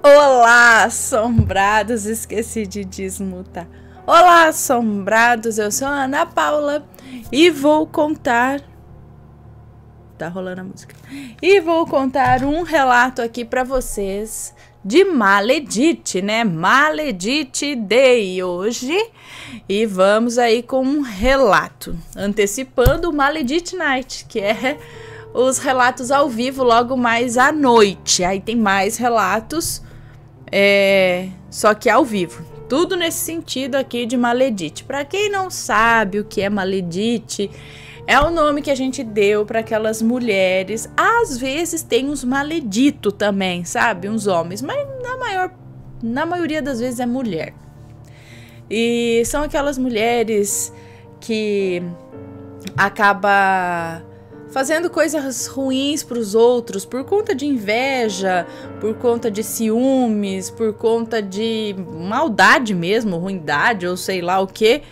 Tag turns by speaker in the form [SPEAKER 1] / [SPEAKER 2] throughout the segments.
[SPEAKER 1] Olá, assombrados, esqueci de desmutar. Olá, assombrados, eu sou a Ana Paula e vou contar... Tá rolando a música. E vou contar um relato aqui pra vocês de Maledite, né? Maledite Day hoje. E vamos aí com um relato, antecipando o Maledite Night, que é os relatos ao vivo logo mais à noite. Aí tem mais relatos, só que ao vivo. Tudo nesse sentido aqui de Maledite. Para quem não sabe o que é Maledite, é o nome que a gente deu para aquelas mulheres. Às vezes tem uns maledito também, sabe? Uns homens, mas na maioria das vezes é mulher. E são aquelas mulheres que acaba fazendo coisas ruins para os outros por conta de inveja, por conta de ciúmes, por conta de maldade mesmo, ruindade ou sei lá o que.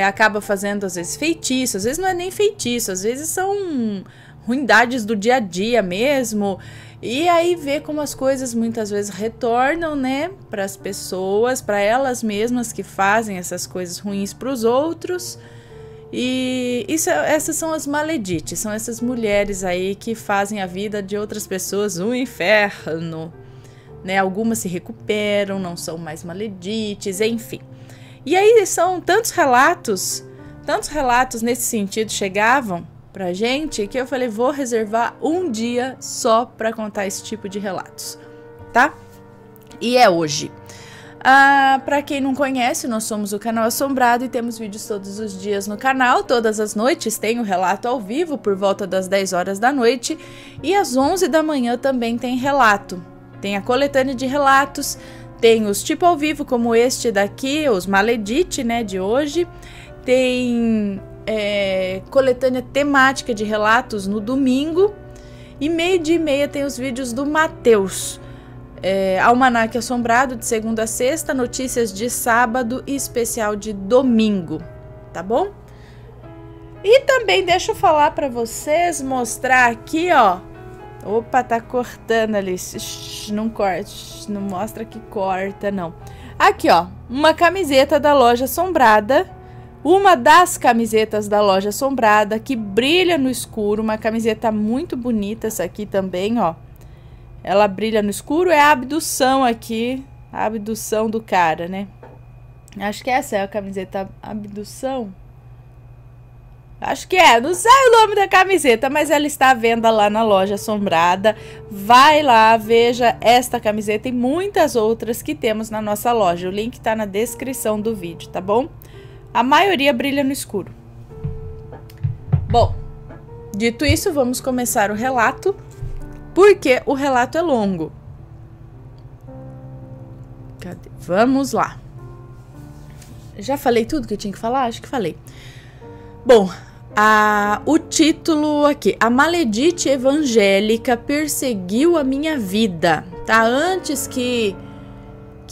[SPEAKER 1] Acaba fazendo às vezes feitiço, às vezes não é nem feitiço, às vezes são ruindades do dia a dia mesmo. E aí vê como as coisas muitas vezes retornam, né, para as pessoas, para elas mesmas que fazem essas coisas ruins para os outros. E essas são as maledites, são essas mulheres aí que fazem a vida de outras pessoas um inferno, né? Algumas se recuperam, não são mais maledites, enfim. E aí são tantos relatos nesse sentido chegavam pra gente que eu falei, vou reservar um dia só pra contar esse tipo de relatos, tá? E é hoje. Para quem não conhece, nós somos o Canal Assombrado e temos vídeos todos os dias no canal. Todas as noites tem o relato ao vivo por volta das 10 horas da noite e às 11 da manhã também tem relato. Tem a coletânea de relatos, tem os tipo ao vivo como este daqui, os Maledite, né, de hoje. Tem coletânea temática de relatos no domingo e 12h30 tem os vídeos do Mateus. Almanaque Assombrado de segunda a sexta, notícias de sábado e especial de domingo, tá bom? E também deixa eu falar pra vocês, mostrar aqui, ó. Opa, tá cortando ali, não corta, não mostra que corta, não. Aqui, ó, uma camiseta da Loja Assombrada, uma das camisetas da Loja Assombrada que brilha no escuro, uma camiseta muito bonita essa aqui também, ó. Ela brilha no escuro, é a abdução aqui, a abdução do cara, né? Acho que essa é a camiseta abdução. Acho que não sei o nome da camiseta, mas ela está à venda lá na Loja Assombrada. Vai lá, veja esta camiseta e muitas outras que temos na nossa loja. O link está na descrição do vídeo, tá bom? A maioria brilha no escuro. Bom, dito isso, vamos começar o relato. Porque o relato é longo. Cadê? Vamos lá. Já falei tudo que eu tinha que falar? Acho que falei. Bom, o título aqui. A maledite evangélica perseguiu a minha vida. Tá? Antes que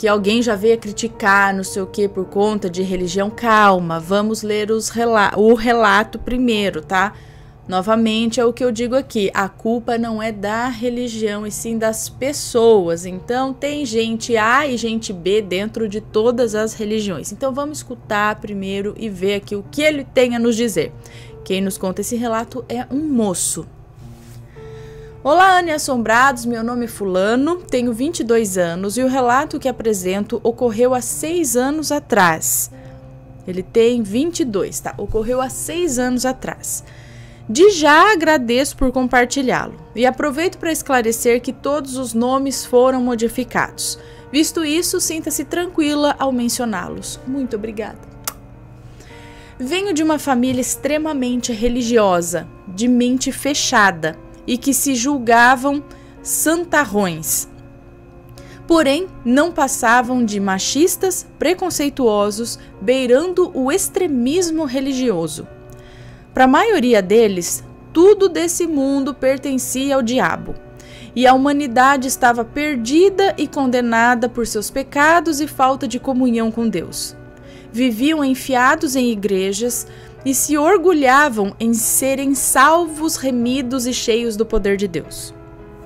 [SPEAKER 1] alguém já veio criticar, não sei o que, por conta de religião. Calma, vamos ler o relato primeiro, tá? Novamente, é o que eu digo aqui, a culpa não é da religião e sim das pessoas. Então, tem gente A e gente B dentro de todas as religiões. Então, vamos escutar primeiro e ver aqui o que ele tem a nos dizer. Quem nos conta esse relato é um moço. Olá, Ana e Assombrados, meu nome é Fulano, tenho 22 anos e o relato que apresento ocorreu há 6 anos atrás. Ele tem 22, tá? Ocorreu há 6 anos atrás. De já agradeço por compartilhá-lo e aproveito para esclarecer que todos os nomes foram modificados. Visto isso, sinta-se tranquila ao mencioná-los. Muito obrigada. Venho de uma família extremamente religiosa, de mente fechada e que se julgavam santarrões. Porém, não passavam de machistas, preconceituosos, beirando o extremismo religioso. Para a maioria deles, tudo desse mundo pertencia ao diabo, e a humanidade estava perdida e condenada por seus pecados e falta de comunhão com Deus. Viviam enfiados em igrejas e se orgulhavam em serem salvos, remidos e cheios do poder de Deus.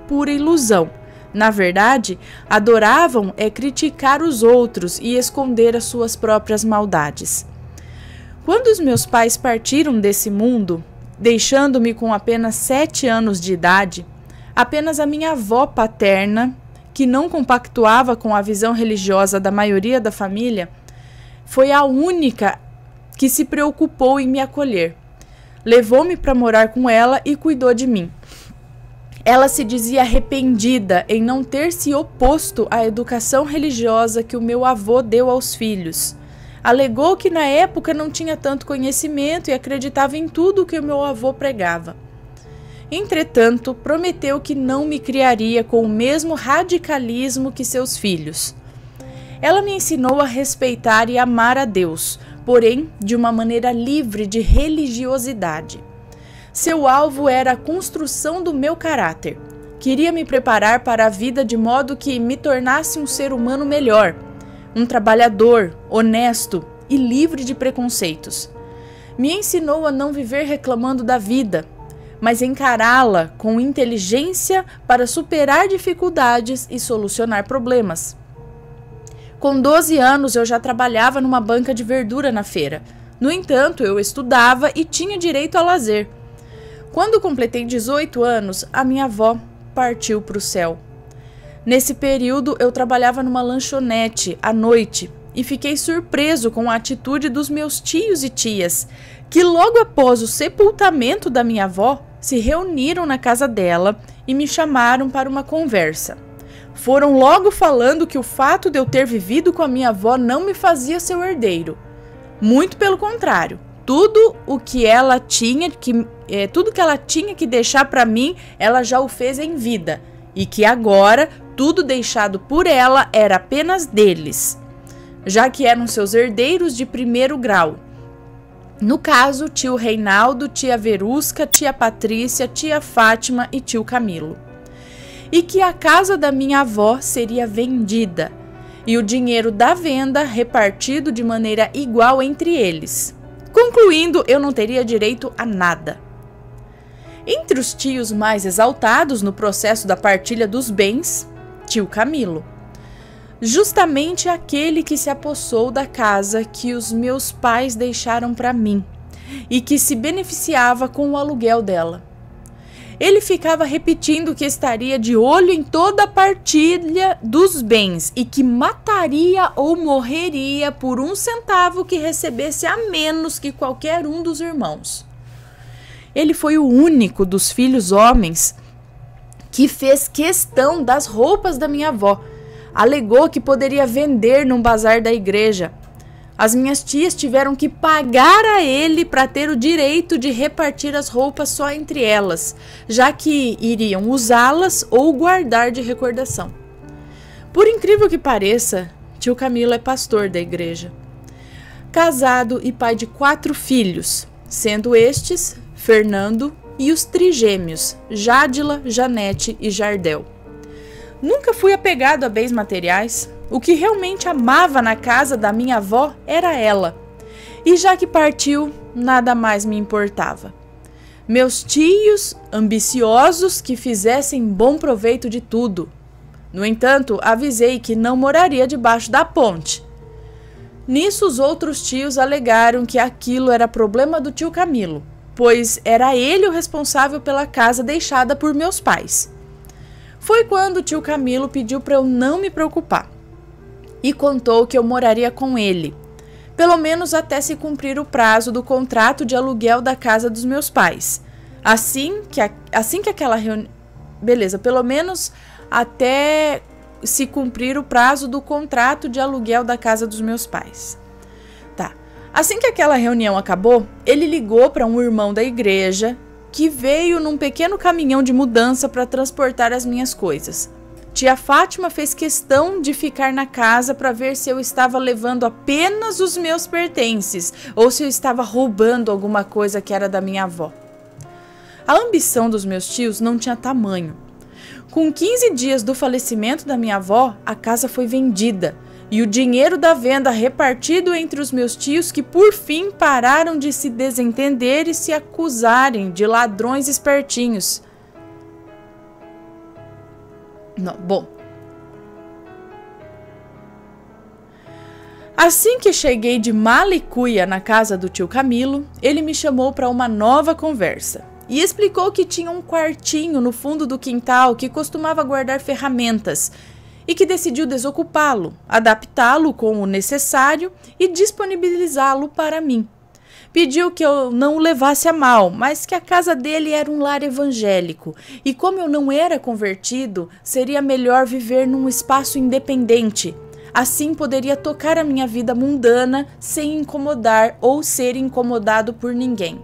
[SPEAKER 1] Pura ilusão, Na verdade, adoravam criticar os outros e esconder as suas próprias maldades. Quando os meus pais partiram desse mundo, deixando-me com apenas 7 anos de idade, apenas a minha avó paterna, que não compactuava com a visão religiosa da maioria da família, foi a única que se preocupou em me acolher. Levou-me para morar com ela e cuidou de mim. Ela se dizia arrependida em não ter se oposto à educação religiosa que o meu avô deu aos filhos. Alegou que na época não tinha tanto conhecimento e acreditava em tudo que o meu avô pregava. Entretanto, prometeu que não me criaria com o mesmo radicalismo que seus filhos. Ela me ensinou a respeitar e amar a Deus, porém de uma maneira livre de religiosidade. Seu alvo era a construção do meu caráter. Queria me preparar para a vida de modo que me tornasse um ser humano melhor, um trabalhador, honesto e livre de preconceitos. Me ensinou a não viver reclamando da vida, mas encará-la com inteligência para superar dificuldades e solucionar problemas. Com 12 anos eu já trabalhava numa banca de verdura na feira. No entanto, eu estudava e tinha direito a lazer. Quando completei 18 anos, a minha avó partiu para o céu. Nesse período, eu trabalhava numa lanchonete à noite e fiquei surpreso com a atitude dos meus tios e tias, que logo após o sepultamento da minha avó, se reuniram na casa dela e me chamaram para uma conversa. Foram logo falando que o fato de eu ter vivido com a minha avó não me fazia seu herdeiro. Muito pelo contrário, tudo que ela tinha que deixar para mim, ela já o fez em vida, e que agora tudo deixado por ela era apenas deles, já que eram seus herdeiros de primeiro grau. No caso, tio Reinaldo, tia Verusca, tia Patrícia, tia Fátima e tio Camilo. E que a casa da minha avó seria vendida e o dinheiro da venda repartido de maneira igual entre eles. Concluindo, eu não teria direito a nada. Entre os tios mais exaltados no processo da partilha dos bens, tio Camilo. Justamente aquele que se apossou da casa que os meus pais deixaram para mim e que se beneficiava com o aluguel dela. Ele ficava repetindo que estaria de olho em toda a partilha dos bens e que mataria ou morreria por 1 centavo que recebesse a menos que qualquer um dos irmãos. Ele foi o único dos filhos homens que fez questão das roupas da minha avó. Alegou que poderia vender num bazar da igreja. As minhas tias tiveram que pagar a ele para ter o direito de repartir as roupas só entre elas, já que iriam usá-las ou guardar de recordação. Por incrível que pareça, tio Camilo é pastor da igreja. Casado e pai de 4 filhos, sendo estes Fernando e os trigêmeos, Jádila, Janete e Jardel. Nunca fui apegado a bens materiais. O que realmente amava na casa da minha avó era ela. E já que partiu, nada mais me importava. Meus tios, ambiciosos, que fizessem bom proveito de tudo. No entanto, avisei que não moraria debaixo da ponte. Nisso, os outros tios alegaram que aquilo era problema do tio Camilo, pois era ele o responsável pela casa deixada por meus pais. Foi quando o tio Camilo pediu para eu não me preocupar e contou que eu moraria com ele, pelo menos até se cumprir o prazo do contrato de aluguel da casa dos meus pais. Assim que aquela reunião... Beleza, pelo menos até se cumprir o prazo do contrato de aluguel da casa dos meus pais. Tá. Assim que aquela reunião acabou, ele ligou para um irmão da igreja que veio num pequeno caminhão de mudança para transportar as minhas coisas. Tia Fátima fez questão de ficar na casa para ver se eu estava levando apenas os meus pertences ou se eu estava roubando alguma coisa que era da minha avó. A ambição dos meus tios não tinha tamanho. Com 15 dias do falecimento da minha avó, a casa foi vendida e o dinheiro da venda repartido entre os meus tios, que por fim pararam de se desentender e se acusarem de ladrões espertinhos. Bom, assim que cheguei de mala e cuia na casa do tio Camilo, ele me chamou para uma nova conversa e explicou que tinha um quartinho no fundo do quintal que costumava guardar ferramentas e que decidiu desocupá-lo, adaptá-lo com o necessário e disponibilizá-lo para mim. Pediu que eu não o levasse a mal, mas que a casa dele era um lar evangélico e, como eu não era convertido, seria melhor viver num espaço independente. Assim poderia tocar a minha vida mundana sem incomodar ou ser incomodado por ninguém.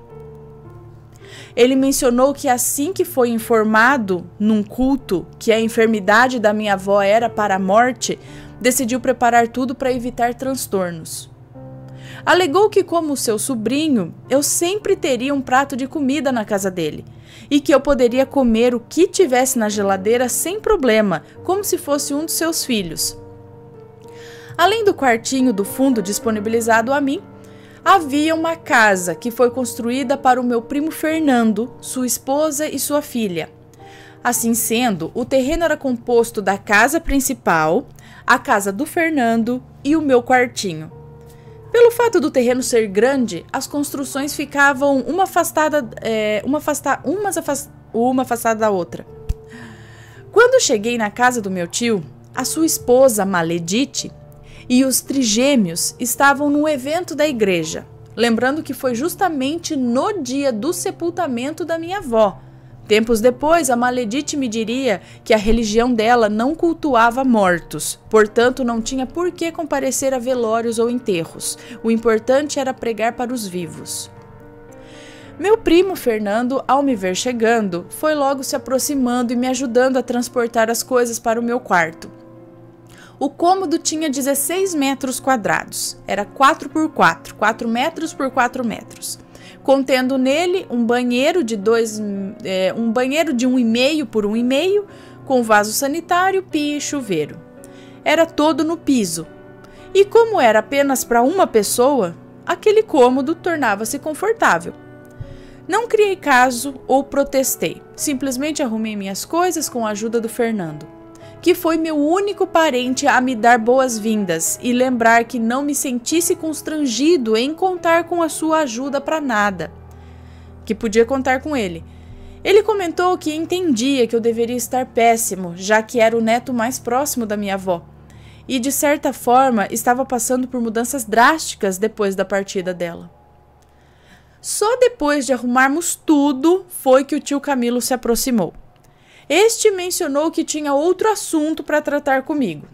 [SPEAKER 1] Ele mencionou que assim que foi informado num culto que a enfermidade da minha avó era para a morte, decidiu preparar tudo para evitar transtornos. Alegou que, como seu sobrinho, eu sempre teria um prato de comida na casa dele e que eu poderia comer o que tivesse na geladeira sem problema, como se fosse um dos seus filhos. Além do quartinho do fundo disponibilizado a mim, havia uma casa que foi construída para o meu primo Fernando, sua esposa e sua filha. Assim sendo, o terreno era composto da casa principal, a casa do Fernando e o meu quartinho. Pelo fato do terreno ser grande, as construções ficavam uma afastada da outra. Quando cheguei na casa do meu tio, a sua esposa Maledite e os trigêmeos estavam num evento da igreja, lembrando que foi justamente no dia do sepultamento da minha avó. Tempos depois, a Maledite me diria que a religião dela não cultuava mortos, portanto não tinha por que comparecer a velórios ou enterros. O importante era pregar para os vivos. Meu primo Fernando, ao me ver chegando, foi logo se aproximando e me ajudando a transportar as coisas para o meu quarto. O cômodo tinha 16 metros quadrados, era 4x4, 4 metros por 4 metros. Contendo nele um banheiro de 1,5 por 1,5, com vaso sanitário, pia e chuveiro. Era todo no piso. E como era apenas para uma pessoa, aquele cômodo tornava-se confortável. Não criei caso ou protestei, simplesmente arrumei minhas coisas com a ajuda do Fernando, que foi meu único parente a me dar boas-vindas e lembrar que não me sentisse constrangido em contar com a sua ajuda para nada, que podia contar com ele. Ele comentou que entendia que eu deveria estar péssimo, já que era o neto mais próximo da minha avó, e de certa forma estava passando por mudanças drásticas depois da partida dela. Só depois de arrumarmos tudo foi que o tio Camilo se aproximou. Este mencionou que tinha outro assunto para tratar comigo.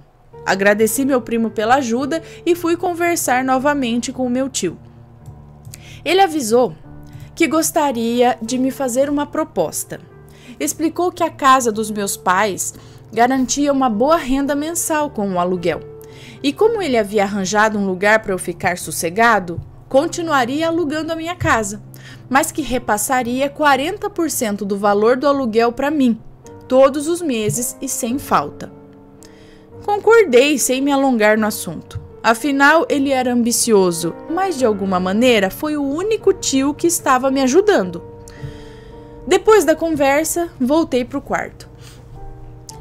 [SPEAKER 1] Agradeci meu primo pela ajuda e fui conversar novamente com o meu tio. Ele avisou que gostaria de me fazer uma proposta. Explicou que a casa dos meus pais garantia uma boa renda mensal com o aluguel. E como ele havia arranjado um lugar para eu ficar sossegado, continuaria alugando a minha casa, mas que repassaria 40% do valor do aluguel para mim, todos os meses e sem falta. Concordei sem me alongar no assunto. Afinal, ele era ambicioso, mas de alguma maneira foi o único tio que estava me ajudando. Depois da conversa, voltei para o quarto.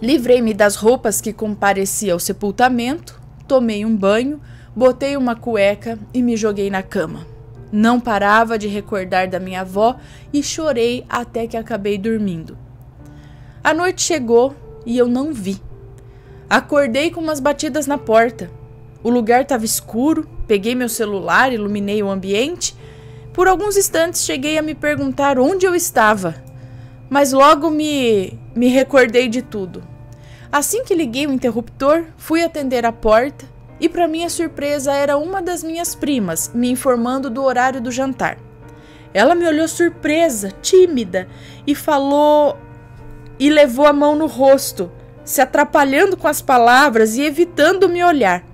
[SPEAKER 1] Livrei-me das roupas que compareci ao sepultamento, tomei um banho, botei uma cueca e me joguei na cama. Não parava de recordar da minha avó e chorei até que acabei dormindo. A noite chegou e eu não vi. Acordei com umas batidas na porta. O lugar estava escuro, peguei meu celular, iluminei o ambiente. Por alguns instantes cheguei a me perguntar onde eu estava, mas logo me recordei de tudo. Assim que liguei o interruptor, fui atender a porta e, para minha surpresa, era uma das minhas primas me informando do horário do jantar. Ela me olhou surpresa, tímida, e falou e levou a mão no rosto, se atrapalhando com as palavras e evitando me olhar.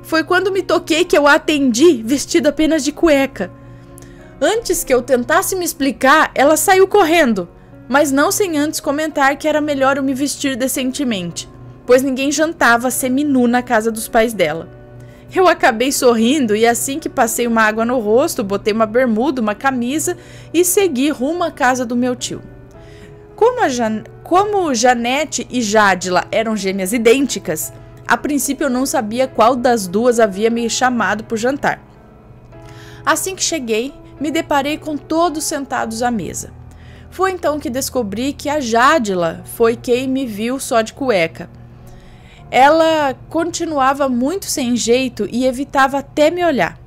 [SPEAKER 1] Foi quando me toquei que eu a atendi, vestida apenas de cueca. Antes que eu tentasse me explicar, ela saiu correndo, mas não sem antes comentar que era melhor eu me vestir decentemente, pois ninguém jantava seminu na casa dos pais dela. Eu acabei sorrindo e assim que passei uma água no rosto, botei uma bermuda, uma camisa e segui rumo à casa do meu tio. Como Janete e Jádila eram gêmeas idênticas, a princípio eu não sabia qual das duas havia me chamado para o jantar. Assim que cheguei, me deparei com todos sentados à mesa. Foi então que descobri que a Jádila foi quem me viu só de cueca. Ela continuava muito sem jeito e evitava até me olhar.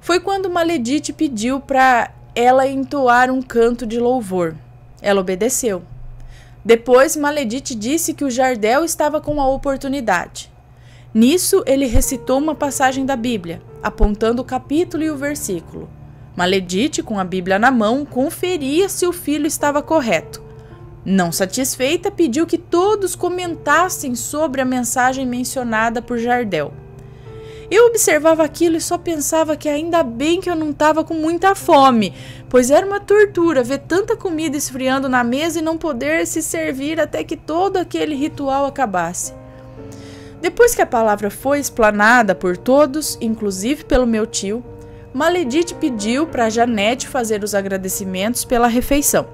[SPEAKER 1] Foi quando Maledite pediu para ela entoar um canto de louvor. Ela obedeceu. Depois, Maledite disse que o Jardel estava com a oportunidade. Nisso, ele recitou uma passagem da Bíblia, apontando o capítulo e o versículo. Maledite, com a Bíblia na mão, conferia se o filho estava correto. Não satisfeita, pediu que todos comentassem sobre a mensagem mencionada por Jardel. Eu observava aquilo e só pensava que ainda bem que eu não estava com muita fome, pois era uma tortura ver tanta comida esfriando na mesa e não poder se servir até que todo aquele ritual acabasse. Depois que a palavra foi explanada por todos, inclusive pelo meu tio, Maledite pediu para Janete fazer os agradecimentos pela refeição.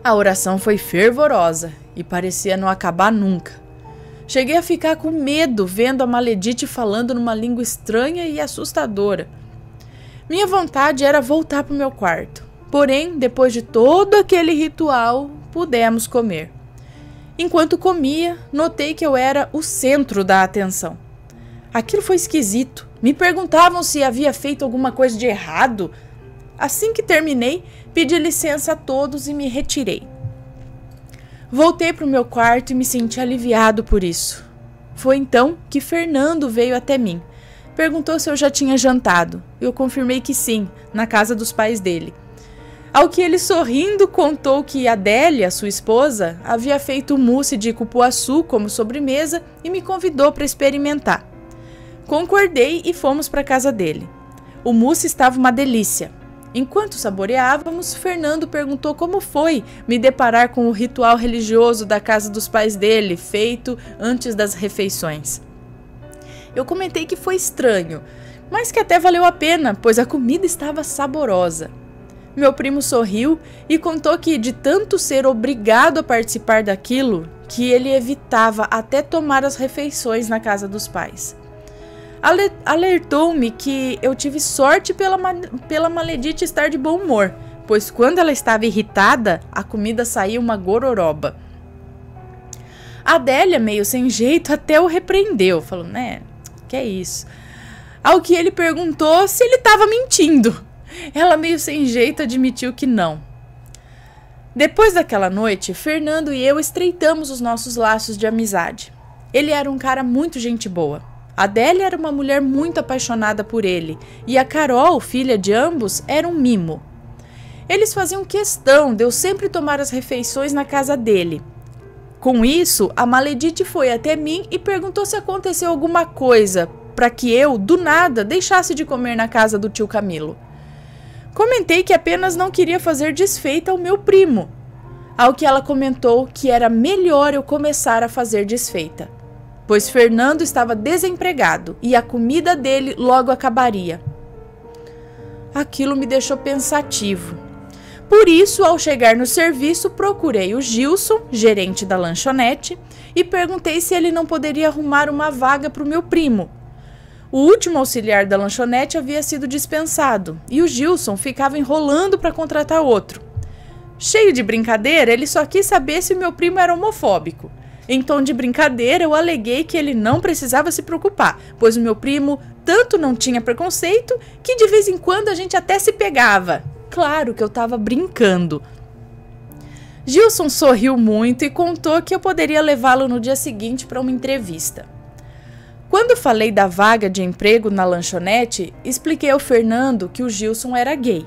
[SPEAKER 1] A oração foi fervorosa e parecia não acabar nunca. Cheguei a ficar com medo vendo a Maledite falando numa língua estranha e assustadora. Minha vontade era voltar para o meu quarto. Porém, depois de todo aquele ritual, pudemos comer. Enquanto comia, notei que eu era o centro da atenção. Aquilo foi esquisito. Me perguntavam se havia feito alguma coisa de errado. Assim que terminei, pedi licença a todos e me retirei. Voltei para o meu quarto e me senti aliviado por isso. Foi então que Fernando veio até mim. Perguntou se eu já tinha jantado. Eu confirmei que sim, na casa dos pais dele. Ao que ele, sorrindo, contou que Adélia, sua esposa, havia feito mousse de cupuaçu como sobremesa e me convidou para experimentar. Concordei e fomos para a casa dele. O mousse estava uma delícia. Enquanto saboreávamos, Fernando perguntou como foi me deparar com o ritual religioso da casa dos pais dele, feito antes das refeições. Eu comentei que foi estranho, mas que até valeu a pena, pois a comida estava saborosa. Meu primo sorriu e contou que, de tanto ser obrigado a participar daquilo, que ele evitava até tomar as refeições na casa dos pais. Alertou-me que eu tive sorte pela Maledite estar de bom humor, pois quando ela estava irritada, a comida saía uma gororoba. Adélia, meio sem jeito, até o repreendeu, falou, que é isso? Ao que ele perguntou se ele estava mentindo. Ela, meio sem jeito, admitiu que não. Depois daquela noite, Fernando e eu estreitamos os nossos laços de amizade. Ele era um cara muito gente boa. Adélia era uma mulher muito apaixonada por ele, e a Carol, filha de ambos, era um mimo. Eles faziam questão de eu sempre tomar as refeições na casa dele. Com isso, a Maledite foi até mim e perguntou se aconteceu alguma coisa para que eu, do nada, deixasse de comer na casa do tio Camilo. Comentei que apenas não queria fazer desfeita ao meu primo, ao que ela comentou que era melhor eu começar a fazer desfeita, pois Fernando estava desempregado e a comida dele logo acabaria. Aquilo me deixou pensativo. Por isso, ao chegar no serviço, procurei o Gilson, gerente da lanchonete, e perguntei se ele não poderia arrumar uma vaga para o meu primo. O último auxiliar da lanchonete havia sido dispensado e o Gilson ficava enrolando para contratar outro. Cheio de brincadeira, ele só quis saber se o meu primo era homofóbico. Em tom de brincadeira, eu aleguei que ele não precisava se preocupar, pois o meu primo tanto não tinha preconceito que de vez em quando a gente até se pegava. Claro que eu estava brincando. Gilson sorriu muito e contou que eu poderia levá-lo no dia seguinte para uma entrevista. Quando falei da vaga de emprego na lanchonete, expliquei ao Fernando que o Gilson era gay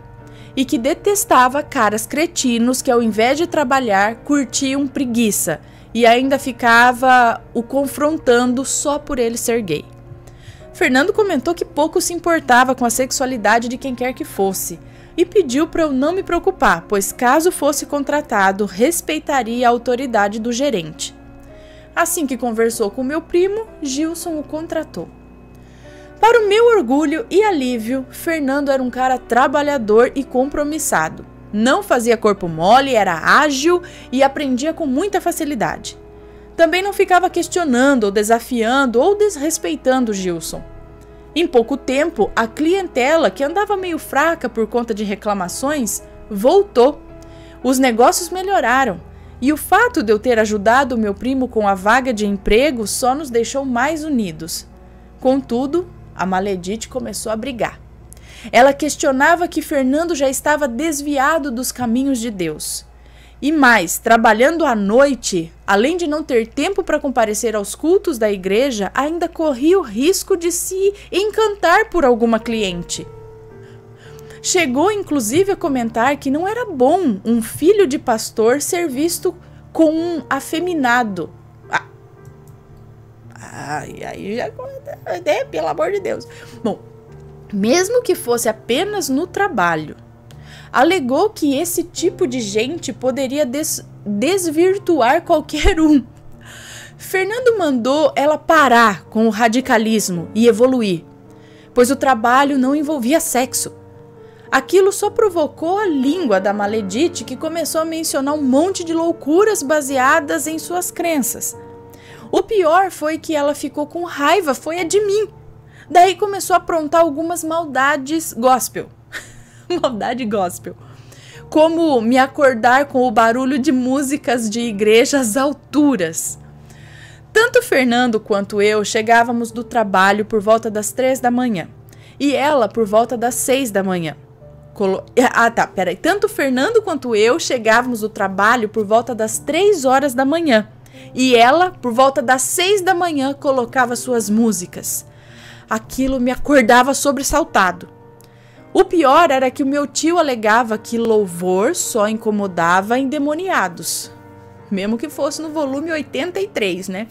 [SPEAKER 1] e que detestava caras cretinos que, ao invés de trabalhar, curtiam preguiça e ainda ficava o confrontando só por ele ser gay. Fernando comentou que pouco se importava com a sexualidade de quem quer que fosse e pediu para eu não me preocupar, pois caso fosse contratado, respeitaria a autoridade do gerente. Assim que conversou com meu primo, Gilson o contratou. Para o meu orgulho e alívio, Fernando era um cara trabalhador e compromissado. não fazia corpo mole, era ágil e aprendia com muita facilidade. Também não ficava questionando ou desafiando ou desrespeitando Gilson. Em pouco tempo, a clientela, que andava meio fraca por conta de reclamações, voltou. Os negócios melhoraram e o fato de eu ter ajudado meu primo com a vaga de emprego só nos deixou mais unidos. Contudo, a Maledite começou a brigar. Ela questionava que Fernando já estava desviado dos caminhos de Deus. E mais, trabalhando à noite, além de não ter tempo para comparecer aos cultos da igreja, ainda corria o risco de se encantar por alguma cliente. Chegou inclusive a comentar que não era bom um filho de pastor ser visto com um afeminado. Aí já... pelo amor de Deus. Bom, mesmo que fosse apenas no trabalho, alegou que esse tipo de gente poderia desvirtuar qualquer um. Fernando mandou ela parar com o radicalismo e evoluir, pois o trabalho não envolvia sexo. Aquilo só provocou a língua da Maledite, que começou a mencionar um monte de loucuras baseadas em suas crenças. O pior foi que ela ficou com raiva, foi a de mim. Daí começou a aprontar algumas maldades gospel. Maldade gospel. Como me acordar com o barulho de músicas de igrejas alturas. Tanto Fernando quanto eu chegávamos do trabalho por volta das 3 da manhã. E ela por volta das 6 da manhã. Tanto Fernando quanto eu chegávamos do trabalho por volta das 3 horas da manhã. E ela, por volta das 6 da manhã, colocava suas músicas. Aquilo me acordava sobressaltado. O pior era que o meu tio alegava que louvor só incomodava endemoniados. Mesmo que fosse no volume 83, né?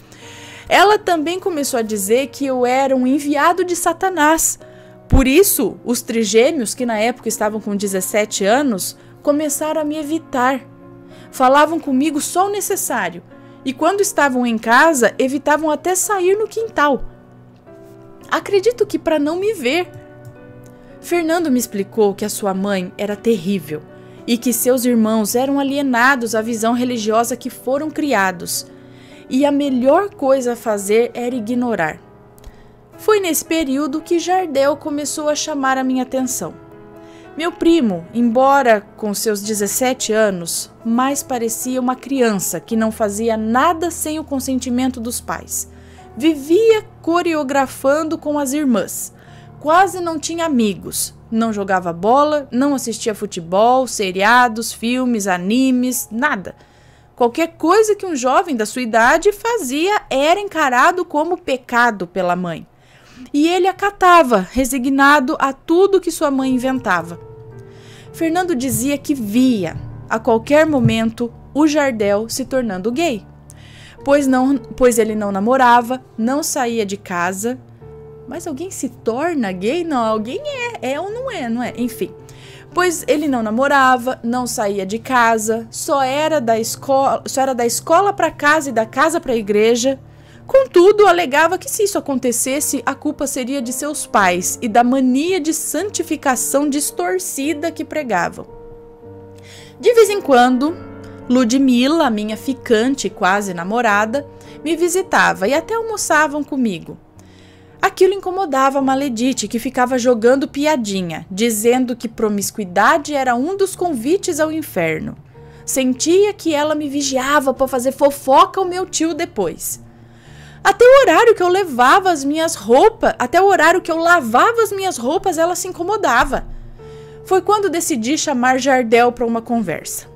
[SPEAKER 1] Ela também começou a dizer que eu era um enviado de Satanás. Por isso, os trigêmeos, que na época estavam com 17 anos, começaram a me evitar. Falavam comigo só o necessário. E quando estavam em casa, evitavam até sair no quintal. Acredito que para não me ver. Fernando me explicou que a sua mãe era terrível e que seus irmãos eram alienados à visão religiosa que foram criados. E a melhor coisa a fazer era ignorar. Foi nesse período que Jardel começou a chamar a minha atenção. Meu primo, embora com seus 17 anos, mais parecia uma criança que não fazia nada sem o consentimento dos pais. Vivia coreografando com as irmãs. Quase não tinha amigos. Não jogava bola, não assistia futebol, seriados, filmes, animes, nada. Qualquer coisa que um jovem da sua idade fazia era encarado como pecado pela mãe. E ele acatava, resignado a tudo que sua mãe inventava. Fernando dizia que via, a qualquer momento, o Jardel se tornando gay. Pois ele não namorava, não saía de casa. Mas alguém se torna gay? Não, alguém é ou não é, não é? Enfim. Pois ele não namorava, não saía de casa, só era da escola para casa e da casa para a igreja. Contudo, alegava que se isso acontecesse, a culpa seria de seus pais e da mania de santificação distorcida que pregavam. De vez em quando, Ludmila, minha ficante quase namorada, me visitava e até almoçavam comigo. Aquilo incomodava a Maledite, que ficava jogando piadinha, dizendo que promiscuidade era um dos convites ao inferno. Sentia que ela me vigiava para fazer fofoca ao meu tio depois. Até o horário que eu lavava as minhas roupas, ela se incomodava. Foi quando decidi chamar Jardel para uma conversa.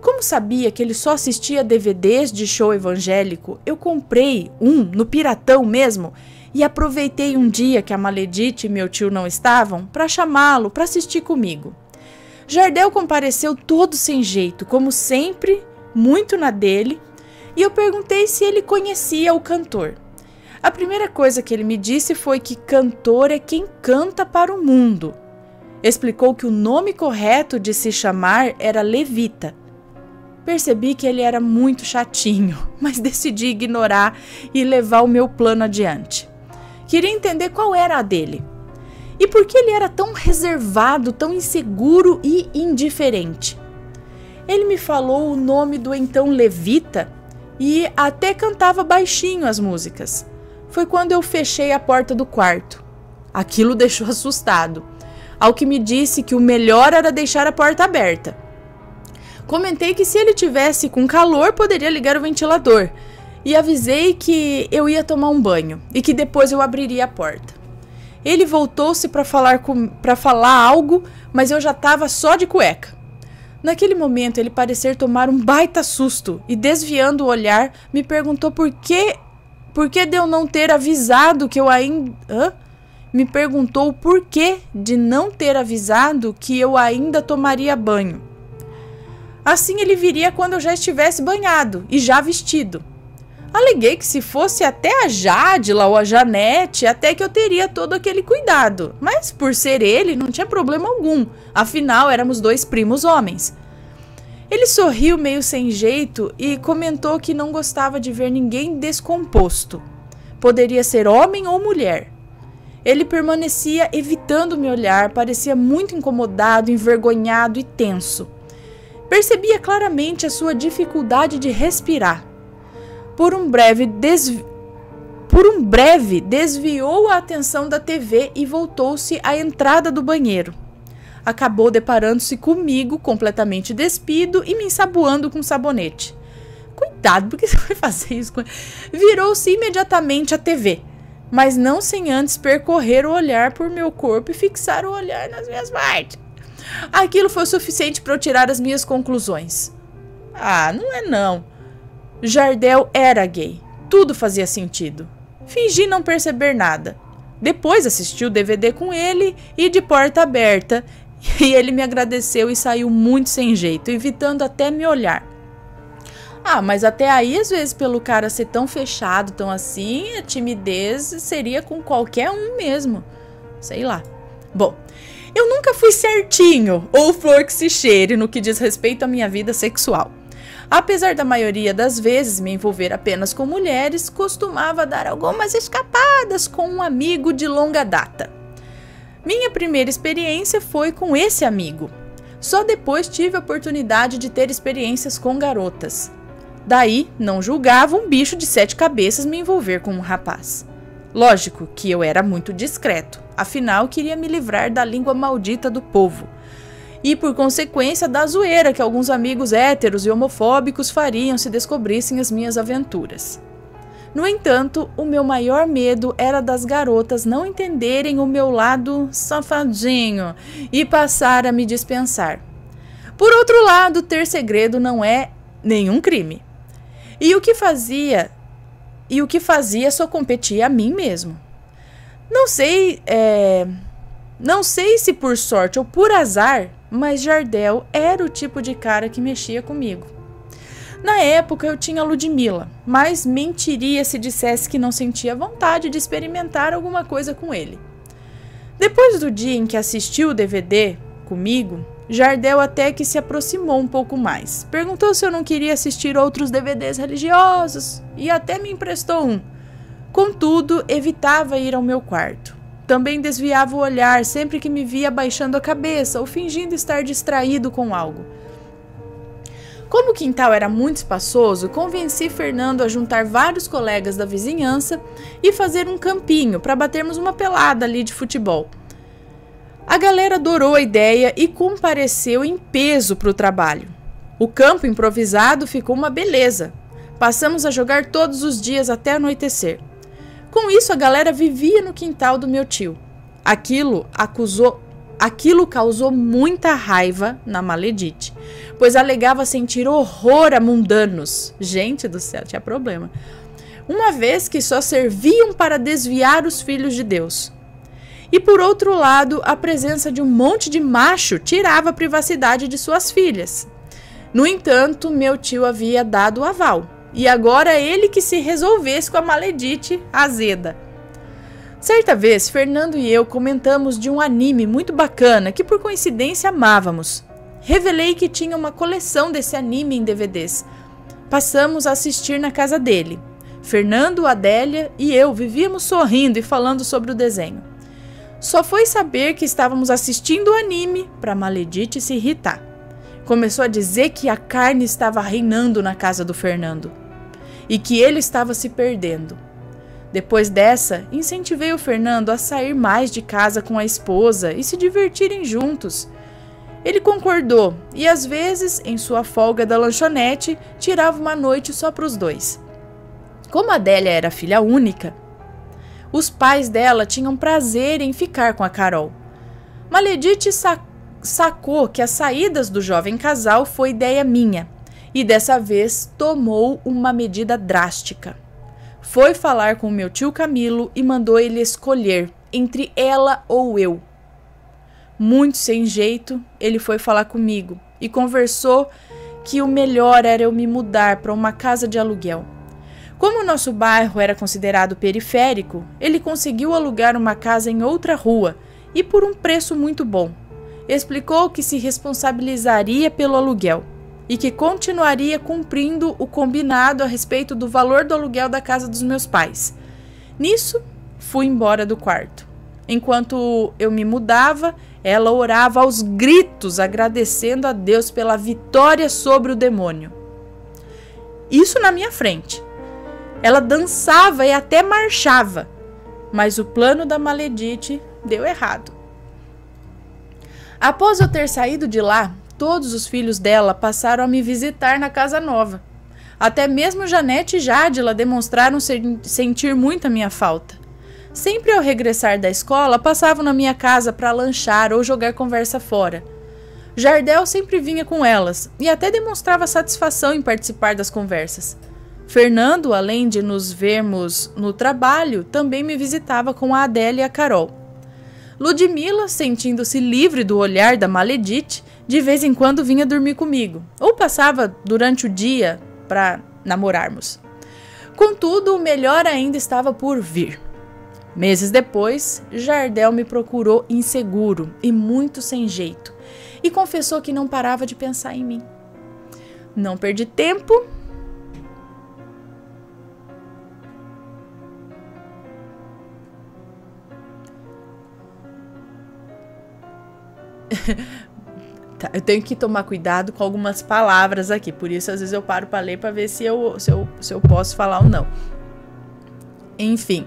[SPEAKER 1] Como sabia que ele só assistia DVDs de show evangélico, eu comprei um no Piratão mesmo e aproveitei um dia que a Maledite e meu tio não estavam para chamá-lo para assistir comigo. Jardel compareceu todo sem jeito, como sempre, muito na dele, e eu perguntei se ele conhecia o cantor. A primeira coisa que ele me disse foi que cantor é quem canta para o mundo. Explicou que o nome correto de se chamar era Levita. Percebi que ele era muito chatinho, mas decidi ignorar e levar o meu plano adiante. Queria entender qual era a dele. E por que ele era tão reservado, tão inseguro e indiferente? Ele me falou o nome do então levita e até cantava baixinho as músicas. Foi quando eu fechei a porta do quarto. Aquilo deixou assustado, ao que me disse que o melhor era deixar a porta aberta. Comentei que se ele tivesse com calor, poderia ligar o ventilador, e avisei que eu ia tomar um banho e que depois eu abriria a porta. Ele voltou-se para falar algo, mas eu já estava só de cueca. Naquele momento, ele pareceu tomar um baita susto e, desviando o olhar, me perguntou por que de eu não ter avisado que eu ainda... Me perguntou o porquê de não ter avisado que eu ainda tomaria banho. Assim ele viria quando eu já estivesse banhado e já vestido. Aleguei que se fosse até a Jadila ou a Janete, até que eu teria todo aquele cuidado. Mas por ser ele, não tinha problema algum. Afinal, éramos 2 primos homens. Ele sorriu meio sem jeito e comentou que não gostava de ver ninguém descomposto. Poderia ser homem ou mulher. Ele permanecia evitando me olhar, parecia muito incomodado, envergonhado e tenso. Percebia claramente a sua dificuldade de respirar. Por um breve desviou a atenção da TV e voltou-se à entrada do banheiro. Acabou deparando-se comigo, completamente despido e me ensaboando com sabonete. Cuidado, por que você vai fazer isso? Virou-se imediatamente à TV, mas não sem antes percorrer o olhar por meu corpo e fixar o olhar nas minhas partes. Aquilo foi o suficiente para eu tirar as minhas conclusões. Ah, não é não. Jardel era gay. Tudo fazia sentido. Fingi não perceber nada. Depois assisti o DVD com ele e de porta aberta, e ele me agradeceu e saiu muito sem jeito, evitando até me olhar. Ah, mas até aí, às vezes, pelo cara ser tão fechado, tão assim, a timidez seria com qualquer um mesmo. Sei lá. Bom, eu nunca fui certinho ou flor que se cheire no que diz respeito à minha vida sexual. Apesar da maioria das vezes me envolver apenas com mulheres, costumava dar algumas escapadas com um amigo de longa data. Minha primeira experiência foi com esse amigo. Só depois tive a oportunidade de ter experiências com garotas. Daí, não julgava um bicho de 7 cabeças me envolver com um rapaz. Lógico que eu era muito discreto, afinal queria me livrar da língua maldita do povo. E por consequência da zoeira que alguns amigos héteros e homofóbicos fariam se descobrissem as minhas aventuras. No entanto, o meu maior medo era das garotas não entenderem o meu lado safadinho e passar a me dispensar. Por outro lado, ter segredo não é nenhum crime. E o que fazia só competia a mim mesmo. Não sei se por sorte ou por azar, mas Jardel era o tipo de cara que mexia comigo. Na época eu tinha Ludmilla, mas mentiria se dissesse que não sentia vontade de experimentar alguma coisa com ele. Depois do dia em que assistiu o DVD comigo, Jardel até que se aproximou um pouco mais. Perguntou se eu não queria assistir outros DVDs religiosos e até me emprestou um. Contudo, evitava ir ao meu quarto. Também desviava o olhar sempre que me via abaixando a cabeça ou fingindo estar distraído com algo. Como o quintal era muito espaçoso, convenci Fernando a juntar vários colegas da vizinhança e fazer um campinho para batermos uma pelada ali de futebol. A galera adorou a ideia e compareceu em peso para o trabalho. O campo improvisado ficou uma beleza. Passamos a jogar todos os dias até anoitecer. Com isso, a galera vivia no quintal do meu tio. Aquilo causou muita raiva na Maledite, pois alegava sentir horror a mundanos. Gente do céu, tinha problema. Uma vez que só serviam para desviar os filhos de Deus. E por outro lado, a presença de um monte de macho tirava a privacidade de suas filhas. No entanto, meu tio havia dado o aval. E agora ele que se resolvesse com a Maledite azeda. Certa vez, Fernando e eu comentamos de um anime muito bacana que por coincidência amávamos. Revelei que tinha uma coleção desse anime em DVDs. Passamos a assistir na casa dele. Fernando, Adélia e eu vivíamos sorrindo e falando sobre o desenho. Só foi saber que estávamos assistindo o anime para Maledite se irritar. Começou a dizer que a carne estava reinando na casa do Fernando e que ele estava se perdendo. Depois dessa, incentivei o Fernando a sair mais de casa com a esposa e se divertirem juntos. Ele concordou e, às vezes, em sua folga da lanchonete, tirava uma noite só para os dois. Como a Adélia era filha única, os pais dela tinham prazer em ficar com a Carol. Maledite sacou que as saídas do jovem casal foi ideia minha e, dessa vez, tomou uma medida drástica. Foi falar com meu tio Camilo e mandou ele escolher entre ela ou eu. Muito sem jeito, ele foi falar comigo e conversou que o melhor era eu me mudar para uma casa de aluguel. Como o nosso bairro era considerado periférico, ele conseguiu alugar uma casa em outra rua e por um preço muito bom. Explicou que se responsabilizaria pelo aluguel e que continuaria cumprindo o combinado a respeito do valor do aluguel da casa dos meus pais. Nisso, fui embora do quarto. Enquanto eu me mudava, ela orava aos gritos, agradecendo a Deus pela vitória sobre o demônio. Isso na minha frente. Ela dançava e até marchava, mas o plano da Maledite deu errado. Após eu ter saído de lá, todos os filhos dela passaram a me visitar na casa nova. Até mesmo Janete e Jádila demonstraram sentir muito a minha falta. Sempre ao regressar da escola, passavam na minha casa para lanchar ou jogar conversa fora. Jardel sempre vinha com elas e até demonstrava satisfação em participar das conversas. Fernando, além de nos vermos no trabalho, também me visitava com a Adélia e a Carol. Ludmila, sentindo-se livre do olhar da Maledite, de vez em quando vinha dormir comigo, ou passava durante o dia para namorarmos. Contudo, o melhor ainda estava por vir. Meses depois, Jardel me procurou inseguro e muito sem jeito, e confessou que não parava de pensar em mim. Não perdi tempo. Tá, eu tenho que tomar cuidado com algumas palavras aqui, por isso às vezes eu paro para ler para ver se eu posso falar ou não. Enfim,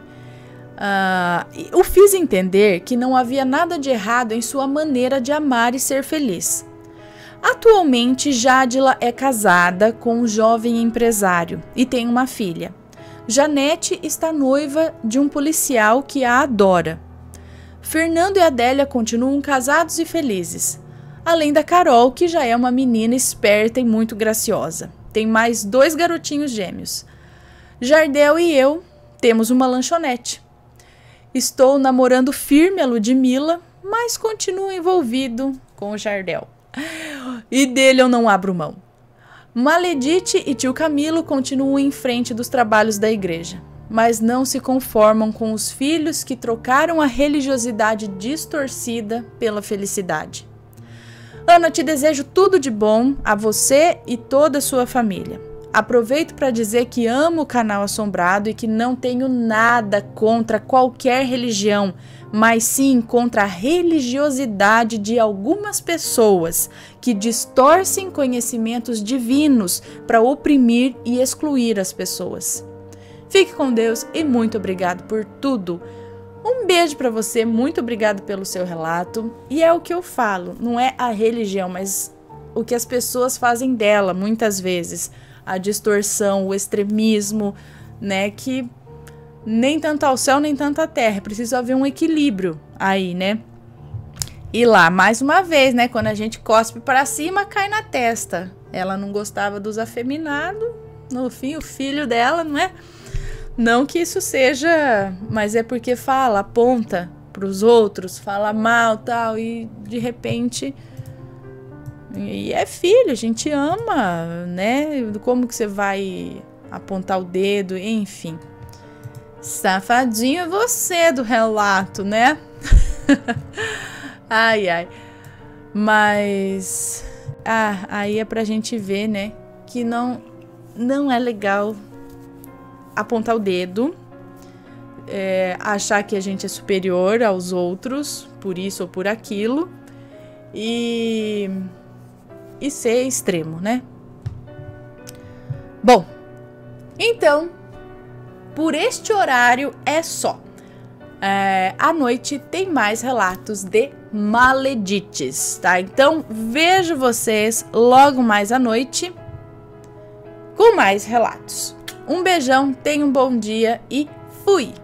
[SPEAKER 1] o fiz entender que não havia nada de errado em sua maneira de amar e ser feliz. Atualmente, Jádila é casada com um jovem empresário e tem uma filha. Janete está noiva de um policial que a adora. Fernando e Adélia continuam casados e felizes, além da Carol, que já é uma menina esperta e muito graciosa. Tem mais 2 garotinhos gêmeos. Jardel e eu temos uma lanchonete. Estou namorando firme a Ludmila, mas continuo envolvido com o Jardel. E dele eu não abro mão. Maledite e tio Camilo continuam em frente dos trabalhos da igreja, mas não se conformam com os filhos que trocaram a religiosidade distorcida pela felicidade. Ana, te desejo tudo de bom a você e toda a sua família. Aproveito para dizer que amo o Canal Assombrado e que não tenho nada contra qualquer religião, mas sim contra a religiosidade de algumas pessoas que distorcem conhecimentos divinos para oprimir e excluir as pessoas. Fique com Deus e muito obrigado por tudo. Um beijo para você, muito obrigado pelo seu relato. E é o que eu falo, não é a religião, mas o que as pessoas fazem dela, muitas vezes. A distorção, o extremismo, né? Que nem tanto ao céu, nem tanto à terra. Precisa haver um equilíbrio aí, né? E lá, mais uma vez, né? Quando a gente cospe para cima, cai na testa. Ela não gostava dos afeminados. No fim, o filho dela, não é? Não que isso seja, mas é porque fala, aponta para os outros, fala mal, tal, e de repente, e é filho, a gente ama, né? Como que você vai apontar o dedo, enfim. Safadinho você do relato, né? Ai, ai. Mas aí é pra gente ver, né, que não é legal apontar o dedo, achar que a gente é superior aos outros por isso ou por aquilo, e e ser extremo, né? Bom, então, por este horário é só. À noite tem mais relatos de maledites, tá? Então, vejo vocês logo mais à noite com mais relatos. Um beijão, tenha um bom dia e fui!